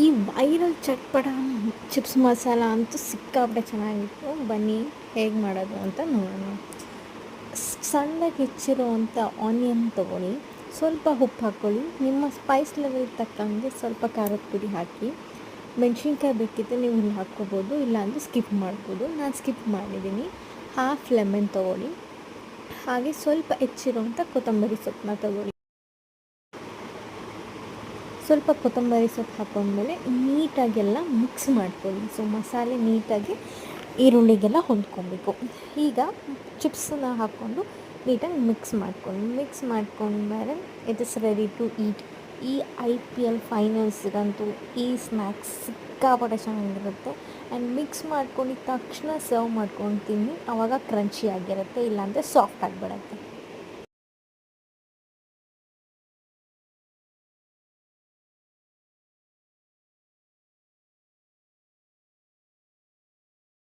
ಈ viral ಚಟ್ಪಟ chips masala ಅಂತೂ ಸಿಕ್ಕಾಪಟ್ಟೆ ಚೆನ್ನಾಗಿತ್ತು. ಬನ್ನಿ ಹೇಗೆ ಮಾಡೋದು ಅಂತ ನೋಡೋಣ. ಸಣ್ಣದಾಗಿ ಹೆಚ್ಚಿರುವಂಥ ಆನಿಯನ್ ತೊಗೊಳ್ಳಿ, ಸ್ವಲ್ಪ ಉಪ್ಪು ಹಾಕ್ಕೊಳ್ಳಿ, ನಿಮ್ಮ ಸ್ಪೈಸ್ ಲೆವೆಲ್ ತಕ್ಕಂಗೆ ಸ್ವಲ್ಪ ಖಾರದ ಪುಡಿ ಹಾಕಿ. ಮೆಣಸಿನ್ಕಾಯಿ ಬೇಕಿದ್ದರೆ ನೀವು ಇಲ್ಲಿ ಹಾಕ್ಕೋಬೋದು, ಇಲ್ಲಾಂದರೆ ಸ್ಕಿಪ್ ಮಾಡ್ಬೋದು. ನಾನು ಸ್ಕಿಪ್ ಮಾಡಿದ್ದೀನಿ. ಹಾಫ್ ಲೆಮನ್ ತೊಗೊಳ್ಳಿ, ಹಾಗೆ ಸ್ವಲ್ಪ ಹೆಚ್ಚಿರುವಂಥ ಕೊತ್ತಂಬರಿ ಸೊಪ್ಪನ್ನ ತೊಗೊಳ್ಳಿ. ಸ್ವಲ್ಪ ಕೊತ್ತಂಬರಿ ಸೊಪ್ಪು ಹಾಕೊಂಡ್ಮೇಲೆ ನೀಟಾಗೆಲ್ಲ ಮಿಕ್ಸ್ ಮಾಡ್ಕೊಳ್ಳಿ. ಸೊ ಮಸಾಲೆ ನೀಟಾಗಿ ಈರುಳ್ಳಿಗೆಲ್ಲ ಹೊಂದ್ಕೊಬೇಕು. ಈಗ ಚಿಪ್ಸನ್ನ ಹಾಕ್ಕೊಂಡು ನೀಟಾಗಿ ಮಿಕ್ಸ್ ಮಾಡ್ಕೊಂಡ್ಮೇಲೆ it is ready to eat. ಈ IPL ಫೈನಲ್ಸ್ಗಂತೂ ಈ ಸ್ನ್ಯಾಕ್ಸ್ ಸಿಕ್ಕಾಪಟ್ಟೆ ಚೆನ್ನಾಗಿರುತ್ತೆ. ಆ್ಯಂಡ್ ಮಿಕ್ಸ್ ಮಾಡ್ಕೊಂಡು ತಕ್ಷಣ ಸರ್ವ್ ಮಾಡ್ಕೊಂಡು ತಿನ್ನಿ, ಆವಾಗ ಕ್ರಂಚಿ ಆಗಿರುತ್ತೆ, ಇಲ್ಲಾಂದರೆ ಸಾಫ್ಟ್ ಆಗಿಬಿಡುತ್ತೆ.